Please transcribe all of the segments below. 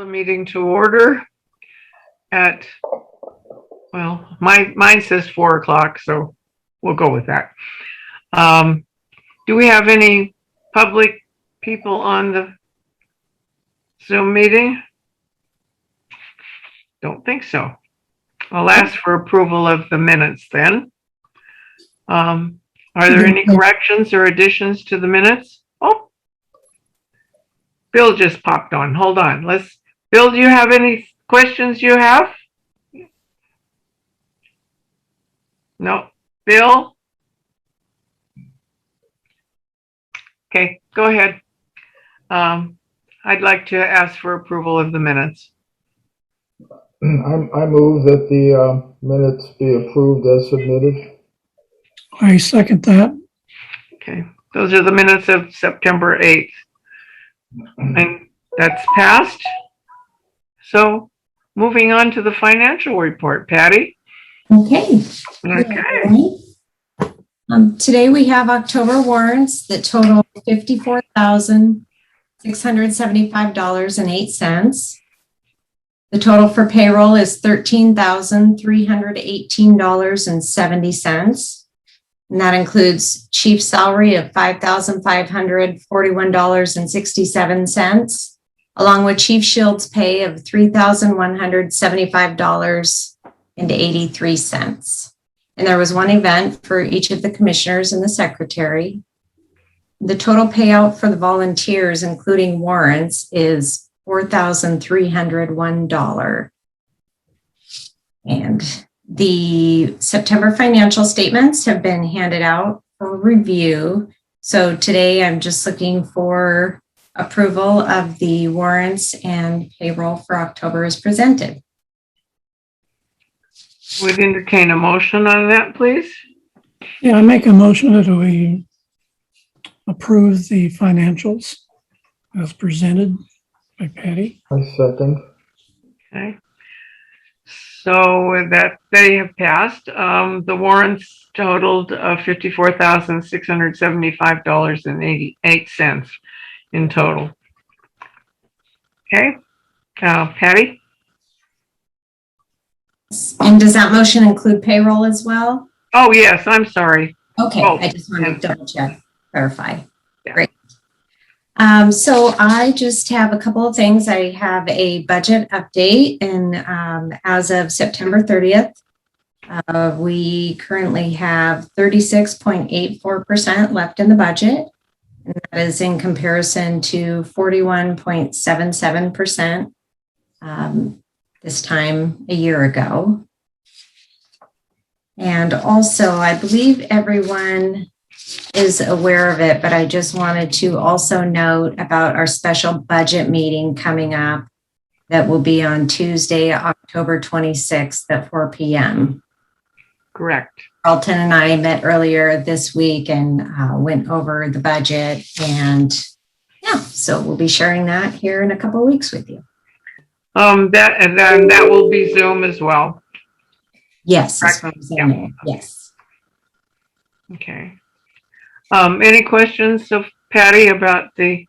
the meeting to order at, well, mine says 4 o'clock, so we'll go with that. Do we have any public people on the Zoom meeting? Don't think so. I'll ask for approval of the minutes then. Are there any corrections or additions to the minutes? Oh, Bill just popped on. Hold on. Bill, do you have any questions you have? No. Bill? Okay, go ahead. I'd like to ask for approval of the minutes. I move that the minutes be approved as submitted. I second that. Okay, those are the minutes of September 8th. And that's passed. So moving on to the financial report, Patty. Okay. Okay. Today we have October warrants that total $54,675.08. The total for payroll is $13,318.70. And that includes chief salary of $5,541.67, along with Chief Shield's pay of $3,175.83. And there was one event for each of the commissioners and the secretary. The total payout for the volunteers, including warrants, is $4,301. And the September financial statements have been handed out for review. So today I'm just looking for approval of the warrants and payroll for October as presented. Would entertain a motion on that, please. Yeah, I make a motion that we approve the financials as presented by Patty. I second. Okay. So that they have passed. The warrants totaled $54,675.88 in total. Okay. Patty? And does that motion include payroll as well? Oh, yes, I'm sorry. Okay, Oh, I just want to double check, verify. Yeah. Great. So I just have a couple of things. I have a budget update, and as of September 30th, we currently have 36.84% left in the budget. And that is in comparison to 41.77% this time a year ago. And also, I believe everyone is aware of it, but I just wanted to also note about our special budget meeting coming up that will be on Tuesday, October 26th at 4 p.m. Correct. Carlton and I met earlier this week and went over the budget, and yeah, so we'll be sharing that here in a couple of weeks with you. That will be Zoom as well. Yes. Correct. Yeah. Yes. Okay. Any questions of Patty about the?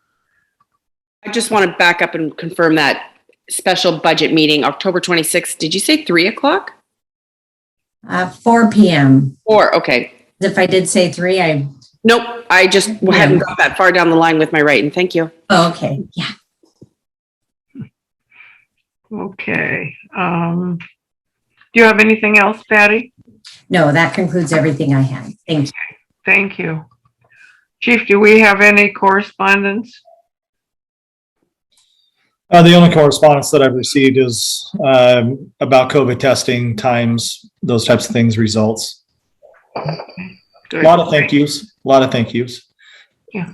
I just want to back up and confirm that special budget meeting, October 26th. Did you say 3 o'clock? 4 p.m. 4, okay. If I did say 3, I. Nope, I just hadn't got that far down the line with my writing. Thank you. Oh, okay. Yeah. Okay. Do you have anything else, Patty? No, that concludes everything I had. Thank you. Thank you. Chief, do we have any correspondence? The only correspondence that I've received is about COVID testing times, those types of things, results. Good. A lot of thank yous. A lot of thank yous. Yeah.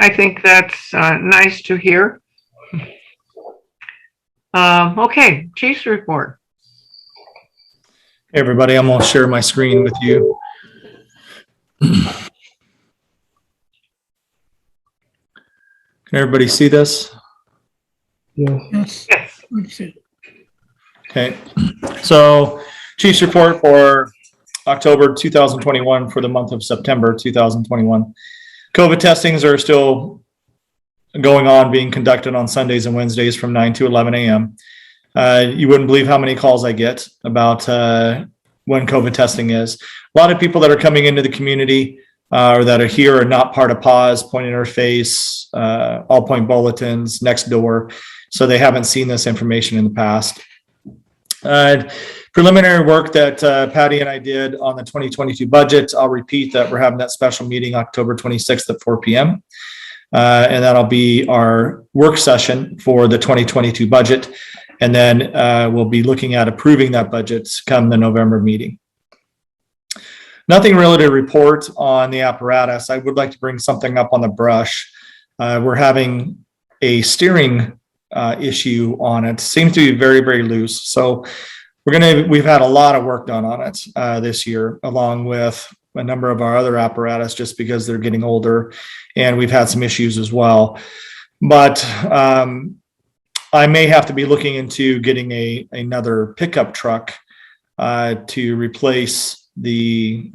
I think that's nice to hear. Okay, Chief's report. Hey everybody, I'm going to share my screen with you. Can everybody see this? Yes. Yes. Yes. Okay, so Chief's report for October 2021 for the month of September 2021. COVID testings are still going on, being conducted on Sundays and Wednesdays from 9 to 11 a.m. You wouldn't believe how many calls I get about when COVID testing is. A lot of people that are coming into the community or that are here are not part of PAWS, point interface, all point bulletins, next door. So they haven't seen this information in the past. Preliminary work that Patty and I did on the 2022 budget. I'll repeat that we're having that special meeting October 26th at 4 p.m. And that'll be our work session for the 2022 budget. And then we'll be looking at approving that budget come the November meeting. Nothing really to report on the apparatus. I would like to bring something up on the brush. We're having a steering issue on it. Seems to be very, very loose. So we've had a lot of work done on it this year, along with a number of our other apparatus, just because they're getting older, and we've had some issues as well. But I may have to be looking into getting another pickup truck to replace the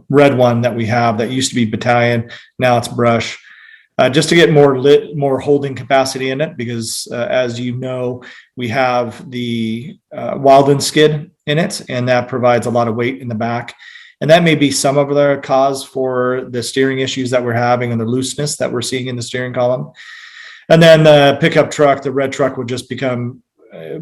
red one that we have that used to be battalion. Now it's brush. Just to get more holding capacity in it, because as you know, we have the Wilden skid in it, and that provides a lot of weight in the back. And that may be some of the cause for the steering issues that we're having and the looseness that we're seeing in the steering column. And then the pickup truck, the red truck, would just become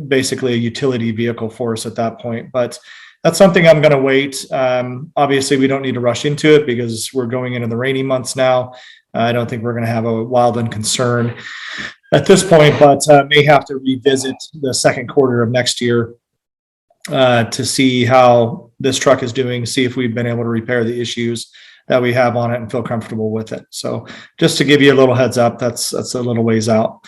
basically a utility vehicle for us at that point. But that's something I'm going to wait. Obviously, we don't need to rush into it because we're going into the rainy months now. I don't think we're going to have a Wildland concern at this point, but may have to revisit the second quarter of next year to see how this truck is doing, see if we've been able to repair the issues that we have on it and feel comfortable with it. So just to give you a little heads up, that's a little ways out.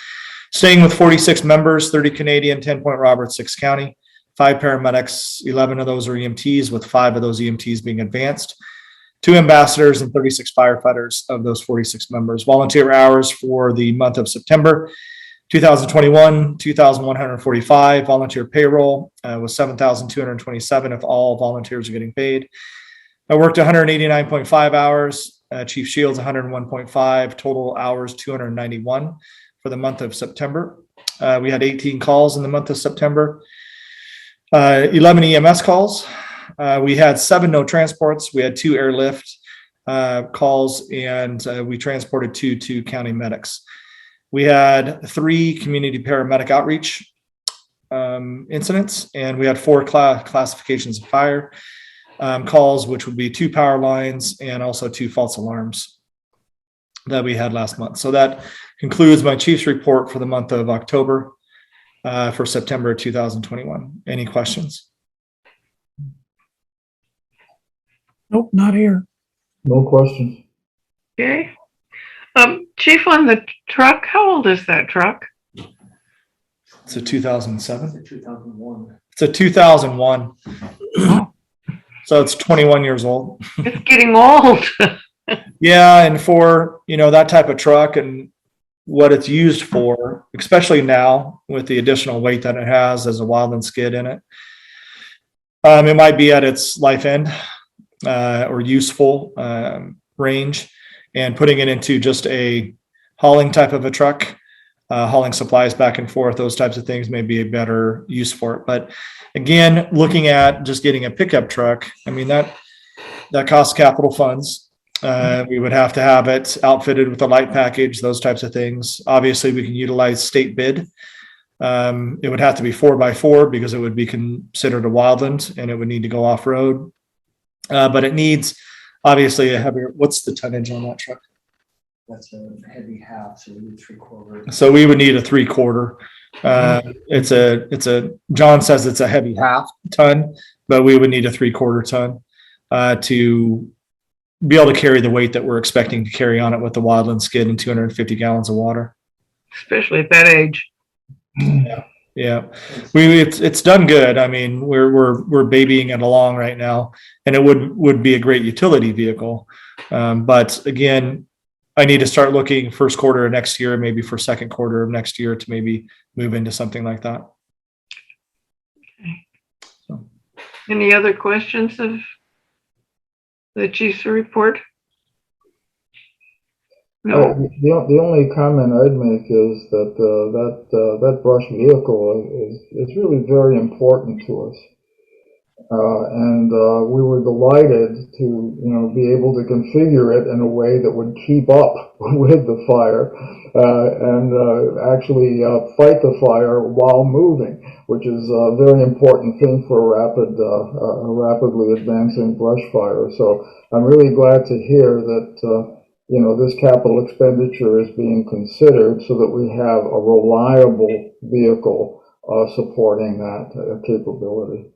Staying with 46 members, 30 Canadian, 10 Point Roberts, 6 County, 5 paramedics, 11 of those are EMTs, with 5 of those EMTs being advanced, 2 ambassadors, and 36 firefighters of those 46 members. Volunteer hours for the month of September 2021, 2,145. Volunteer payroll was 7,227 if all volunteers are getting paid. I worked 189.5 hours. Chief Shields 101.5. Total hours 291 for the month of September. We had 18 calls in the month of September. 11 EMS calls. We had 7 no transports. We had 2 airlift calls, and we transported 2 county medics. We had 3 community paramedic outreach incidents, and we had 4 classifications of fire calls, which would be 2 power lines and also 2 false alarms that we had last month. So that concludes my chief's report for the month of October for September 2021. Any questions? Nope, not here. No questions. Okay. Chief, on the truck, how old is that truck? It's a 2007. It's a 2001. It's a 2001. Oh, So it's 21 years old. it's getting old. Yeah, and for that type of truck and what it's used for, especially now with the additional weight that it has as a Wildland skid in it, it might be at its life end or useful range, and putting it into just a hauling type of a truck, hauling supplies back and forth, those types of things may be a better use for it. But again, looking at just getting a pickup truck, I mean, that costs capital funds. We would have to have it outfitted with a light package, those types of things. Obviously, we can utilize state bid. It would have to be 4x4 because it would be considered a Wildland and it would need to go off-road. But it needs obviously a heavier. What's the tonnage on that truck? That's a heavy half, so we need 3/4. So we would need a 3/4. It's a John says it's a heavy half ton, but we would need a 3/4 ton to be able to carry the weight that we're expecting to carry on it with the Wildland skid and 250 gallons of water. Especially at that age. Yeah, it's done good. I mean, we're babying it along right now, and it would be a great utility vehicle. But again, I need to start looking first quarter of next year, maybe for second quarter of next year to maybe move into something like that. So. Any other questions of the chief's report? No. The only comment I'd make is that that brush vehicle is really very important to us. And we were delighted to, be able to configure it in a way that would keep up with the fire and actually fight the fire while moving, which is a very important thing for a rapidly advancing brush fire. So I'm really glad to hear that, this capital expenditure is being considered so that we have a reliable vehicle supporting that capability.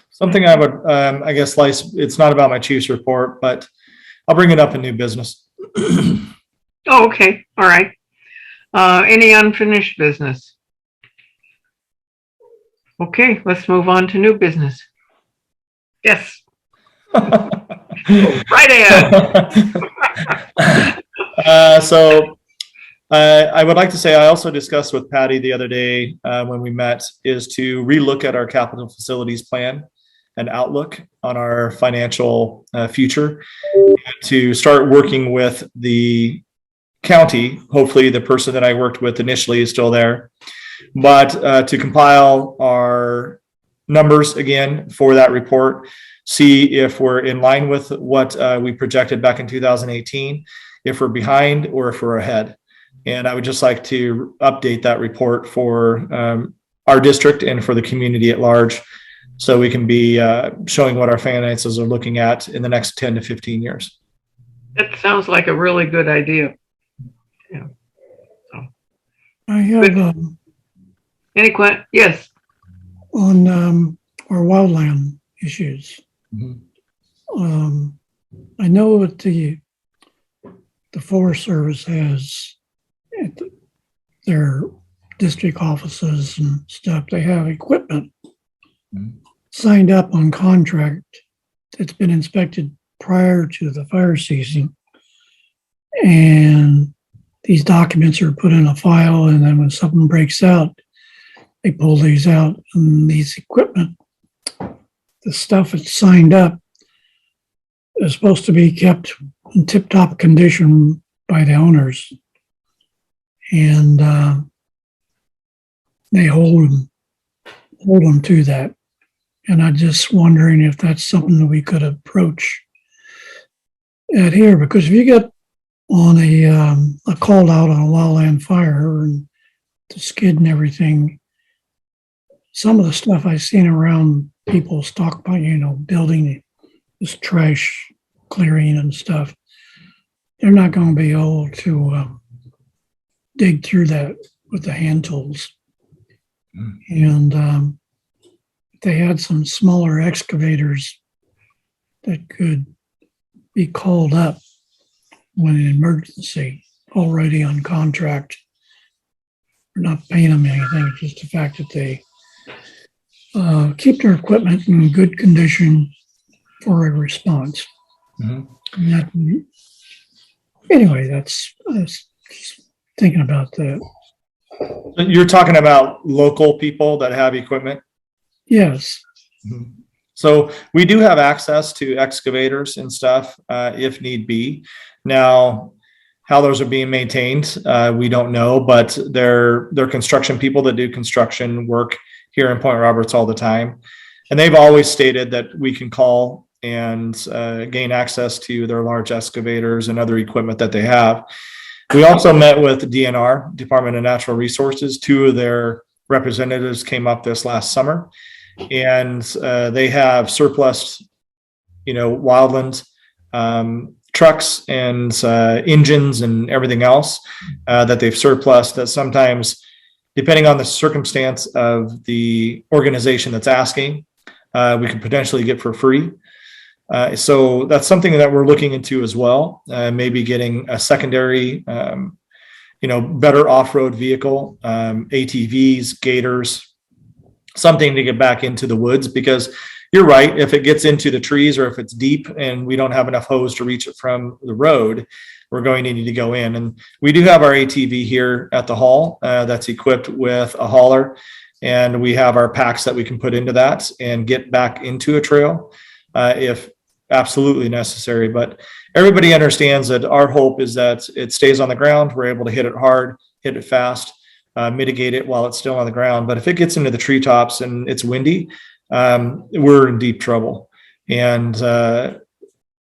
Something I would, I guess, Lice, it's not about my chief's report, but I'll bring it up in new business. Oh, okay. All right. Any unfinished business? Okay, let's move on to new business. Yes, right ahead. I would like to say, I also discussed with Patty the other day when we met, is to relook at our capital facilities plan and outlook on our financial future, to start working with the county. Hopefully the person that I worked with initially is still there, but to compile our numbers again for that report, see if we're in line with what we projected back in 2018, if we're behind or if we're ahead. And I would just like to update that report for our district and for the community at large, so we can be showing what our finances are looking at in the next 10 to 15 years. That sounds like a really good idea. Yeah. So, I have, any questions? Yes. on our wildland issues. Mhm. I know that the Forest Service has at their district offices and stuff, they have equipment Mhm. signed up on contract that's been inspected prior to the fire season. And these documents are put in a file, and then when something breaks out, they pull these out, and these equipment, the stuff that's signed up, is supposed to be kept in tip-top condition by the owners. And they hold them to that. And I'm just wondering if that's something that we could approach at here, because if you get on a call out on a wildland fire and the skid and everything, some of the stuff I've seen around people stockpiling, building this trash clearing and stuff, they're not going to be able to dig through that with the hand tools. And if they had some smaller excavators that could be called up when an emergency, already on contract, we're not paying them anything, it's just the fact that they keep their equipment in good condition for a response. Mhm. Anyway, I was just thinking about that. You're talking about local people that have equipment? Yes. Mhm. So we do have access to excavators and stuff if need be. Now, how those are being maintained, we don't know, but they're construction people that do construction work here in Point Roberts all the time. And they've always stated that we can call and gain access to their large excavators and other equipment that they have. We also met with DNR, Department of Natural Resources. Two of their representatives came up this last summer, and they have surplus, wildland trucks and engines and everything else that they've surplus, that sometimes, depending on the circumstance of the organization that's asking, we could potentially get for free. So that's something that we're looking into as well. Maybe getting a secondary, better off-road vehicle, ATVs, gators, something to get back into the woods, because you're right. If it gets into the trees, or if it's deep and we don't have enough hose to reach it from the road, we're going to need to go in. And we do have our ATV here at the hall that's equipped with a hauler, and we have our packs that we can put into that and get back into a trail. If absolutely necessary. But everybody understands that our hope is that it stays on the ground. We're able to hit it hard, hit it fast, mitigate it while it's still on the ground. But if it gets into the treetops and it's windy, we're in deep trouble. And,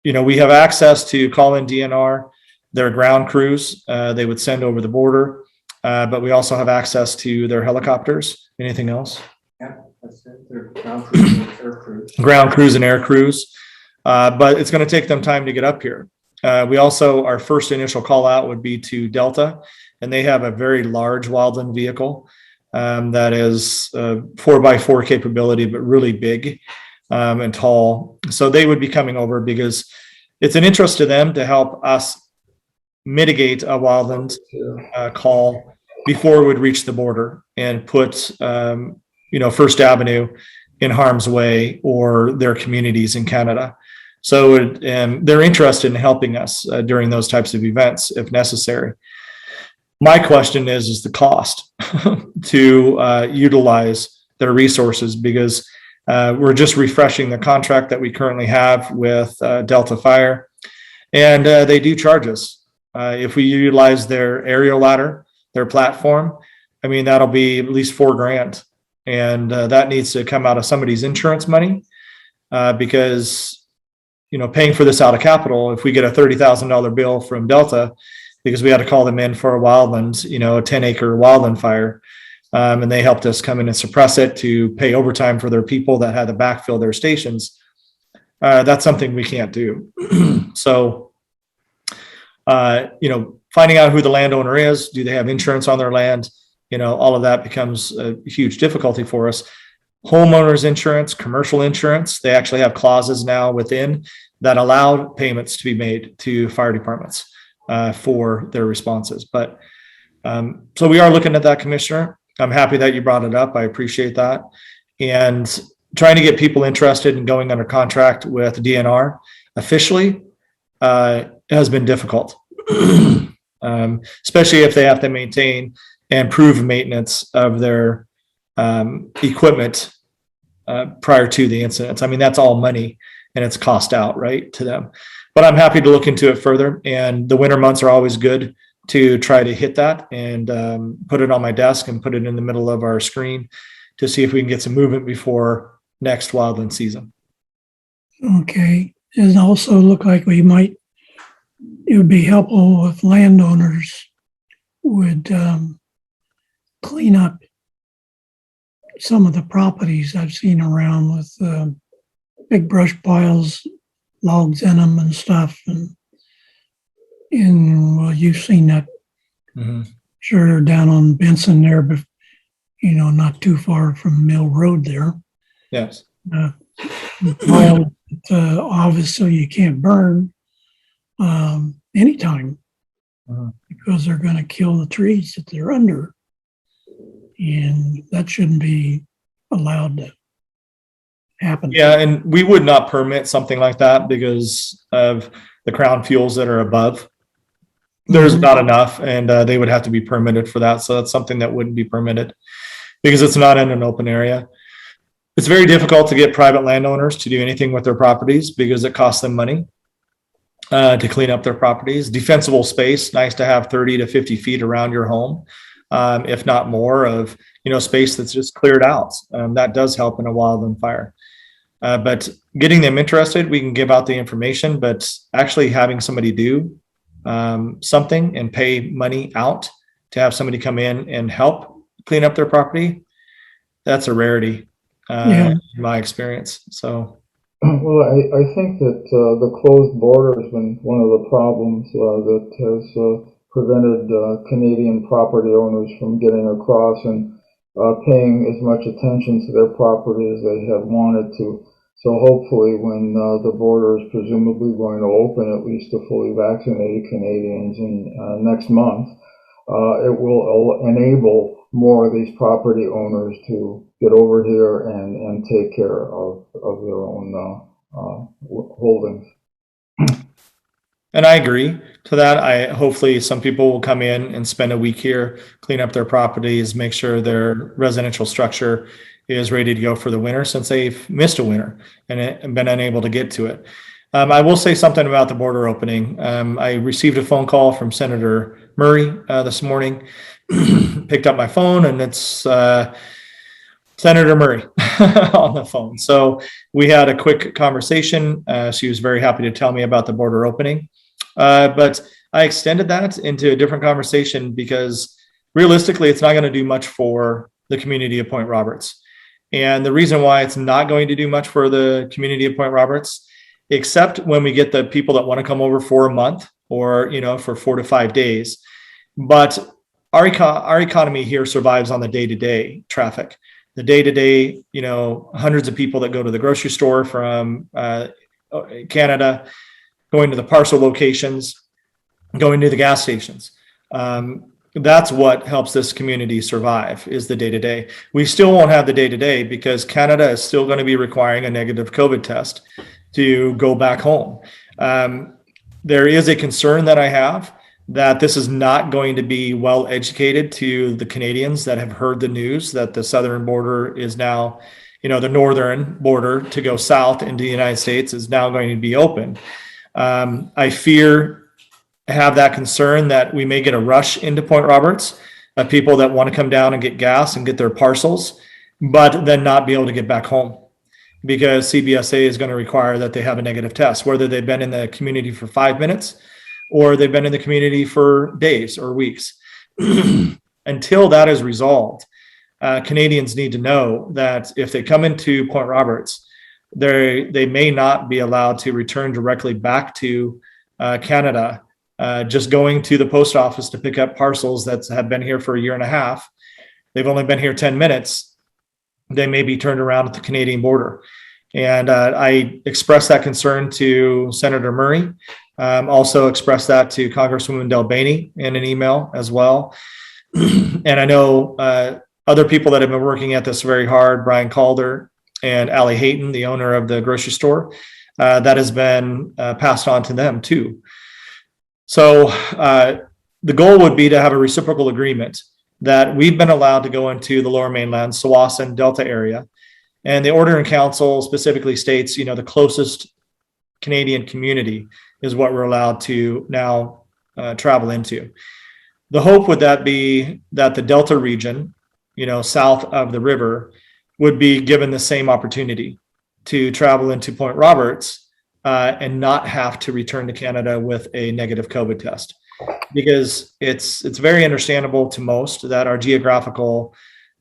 we have access to call in DNR, their ground crews, they would send over the border. But we also have access to their helicopters. Anything else? Yeah, that's it. They're ground crews and air crews. Ground crews and air crews. But it's going to take them time to get up here. We also, our first initial call out would be to Delta, and they have a very large wildland vehicle that is 4x4 capability, but really big and tall. So they would be coming over because it's an interest to them to help us mitigate a wildland call before it would reach the border and put, First Avenue in harm's way or their communities in Canada. So they're interested in helping us during those types of events if necessary. My question is the cost to utilize their resources, because we're just refreshing the contract that we currently have with Delta Fire, and they do charge us. If we utilize their aerial ladder, their platform, that'll be at least $4,000. And that needs to come out of somebody's insurance money because, paying for this out of capital, if we get a $30,000 bill from Delta, because we had to call them in for a wildland, a 10-acre wildland fire, and they helped us come in and suppress it to pay overtime for their people that had to backfill their stations. That's something we can't do. So, finding out who the landowner is, do they have insurance on their land? All of that becomes a huge difficulty for us. Homeowners insurance, commercial insurance, they actually have clauses now within that allow payments to be made to fire departments for their responses. But so we are looking at that, Commissioner. I'm happy that you brought it up. I appreciate that. And trying to get people interested in going under contract with DNR officially has been difficult, especially if they have to maintain and prove maintenance of their equipment prior to the incidents. That's all money and it's cost out, right, to them. But I'm happy to look into it further. And the winter months are always good to try to hit that and put it on my desk and put it in the middle of our screen to see if we can get some movement before next wildland season. Okay. It also look like it would be helpful if landowners would clean up some of the properties I've seen around with big brush piles, logs in them and stuff. And well, you've seen that, sure, down on Benson there, but not too far from Mill Road there. Yes. Pile obviously you can't burn anytime because they're going to kill the trees that they're under. And that shouldn't be allowed to happen. Yeah, and we would not permit something like that because of the crown fuels that are above. There's not enough, and they would have to be permitted for that. So that's something that wouldn't be permitted because it's not in an open area. It's very difficult to get private landowners to do anything with their properties because it costs them money to clean up their properties. Defensible space, nice to have 30 to 50 feet around your home. If not more of, space that's just cleared out. That does help in a wildland fire. But getting them interested, we can give out the information, but actually having somebody do something and pay money out to have somebody come in and help clean up their property, that's a rarity in my experience. So. Well, I think that the closed border has been one of the problems that has prevented Canadian property owners from getting across and paying as much attention to their property as they have wanted to. So hopefully when the border is presumably going to open at least to fully vaccinated Canadians in next month, it will enable more of these property owners to get over here and take care of their own holdings. And I agree to that. Hopefully some people will come in and spend a week here, clean up their properties, make sure their residential structure is ready to go for the winter since they've missed a winter and been unable to get to it. I will say something about the border opening. I received a phone call from Senator Murray this morning. Picked up my phone, and it's Senator Murray on the phone. So we had a quick conversation. She was very happy to tell me about the border opening. But I extended that into a different conversation because realistically, it's not going to do much for the community of Point Roberts. And the reason why it's not going to do much for the community of Point Roberts, except when we get the people that want to come over for a month or, for 4 to 5 days. But our economy here survives on the day-to-day traffic. The day-to-day, hundreds of people that go to the grocery store from Canada, going to the parcel locations, going to the gas stations. That's what helps this community survive, is the day-to-day. We still won't have the day-to-day because Canada is still going to be requiring a negative COVID test to go back home. There is a concern that I have that this is not going to be well educated to the Canadians that have heard the news that the southern border is now, the northern border to go south into the United States is now going to be open. I have that concern that we may get a rush into Point Roberts of people that want to come down and get gas and get their parcels, but then not be able to get back home because CBSA is going to require that they have a negative test, whether they've been in the community for 5 minutes or they've been in the community for days or weeks. Until that is resolved, Canadians need to know that if they come into Point Roberts, they may not be allowed to return directly back to Canada. Just going to the post office to pick up parcels that have been here for a year and a half, they've only been here 10 minutes, they may be turned around at the Canadian border. And I expressed that concern to Senator Murray, also expressed that to Congresswoman Delbaney in an email as well. And I know other people that have been working at this very hard, Brian Calder and Allie Hayton, the owner of the grocery store, that has been passed on to them too. So the goal would be to have a reciprocal agreement that we've been allowed to go into the Lower Mainland, Tsawwassen Delta area. And the Order in Council specifically states, the closest Canadian community is what we're allowed to now travel into. The hope would that be that the Delta region, south of the river, would be given the same opportunity to travel into Point Roberts and not have to return to Canada with a negative COVID test. Because it's very understandable to most that our geographical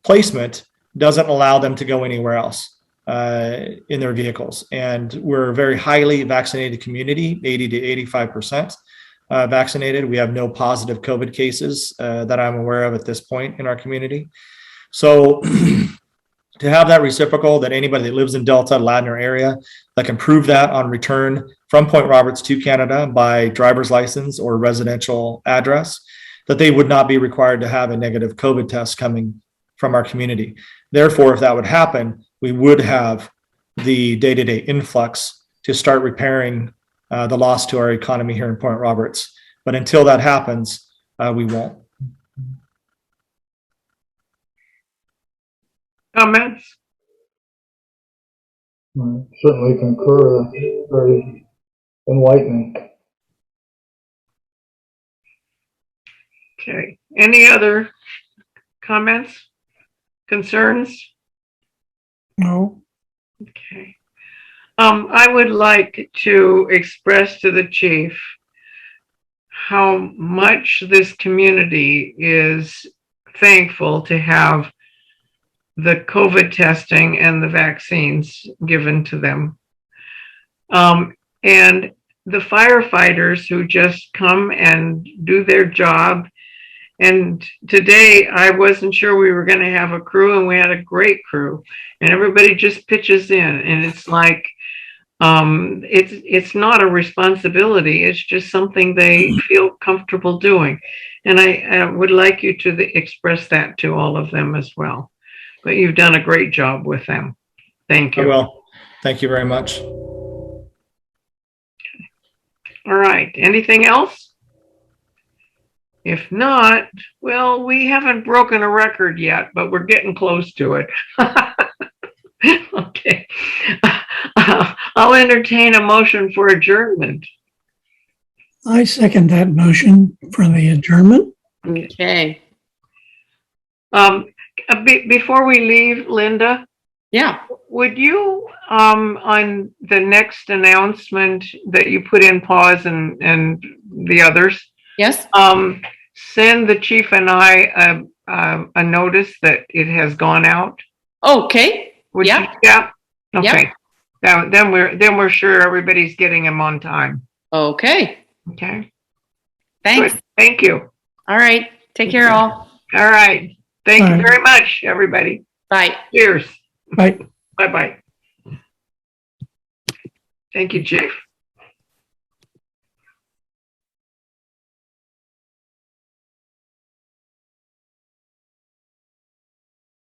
placement doesn't allow them to go anywhere else in their vehicles. And we're a very highly vaccinated community, 80 to 85% vaccinated. We have no positive COVID cases that I'm aware of at this point in our community. So to have that reciprocal, that anybody that lives in Delta, Ladner area, that can prove that on return from Point Roberts to Canada by driver's license or residential address, that they would not be required to have a negative COVID test coming from our community. Therefore, if that would happen, we would have the day-to-day influx to start repairing the loss to our economy here in Point Roberts. But until that happens, we won't. Comments? I certainly concur. That's very enlightening. Okay. Any other comments? Concerns? No, Okay. I would like to express to the chief how much this community is thankful to have the COVID testing and the vaccines given to them. And the firefighters who just come and do their job. And today I wasn't sure we were going to have a crew, and we had a great crew, and everybody just pitches in. And it's like, it's not a responsibility. It's just something they feel comfortable doing. And I would like you to express that to all of them as well. But you've done a great job with them. Thank you. Well, thank you very much. All right. Anything else? If not, well, we haven't broken a record yet, but we're getting close to it. Okay. I'll entertain a motion for adjournment. I second that motion for the adjournment. Okay. Before we leave, Linda, Yeah. would you, on the next announcement that you put in pause and the others, Yes. send the chief and I a notice that it has gone out? Okay. Would Yeah. you? Yeah. Yeah. Okay. Then we're sure everybody's getting them on time. Okay. Okay. Thanks. Good. Thank you. All right. Take care, all. All right. Thank All you right. very much, everybody. Bye. Cheers. Right. Bye-bye. Thank you, Chief.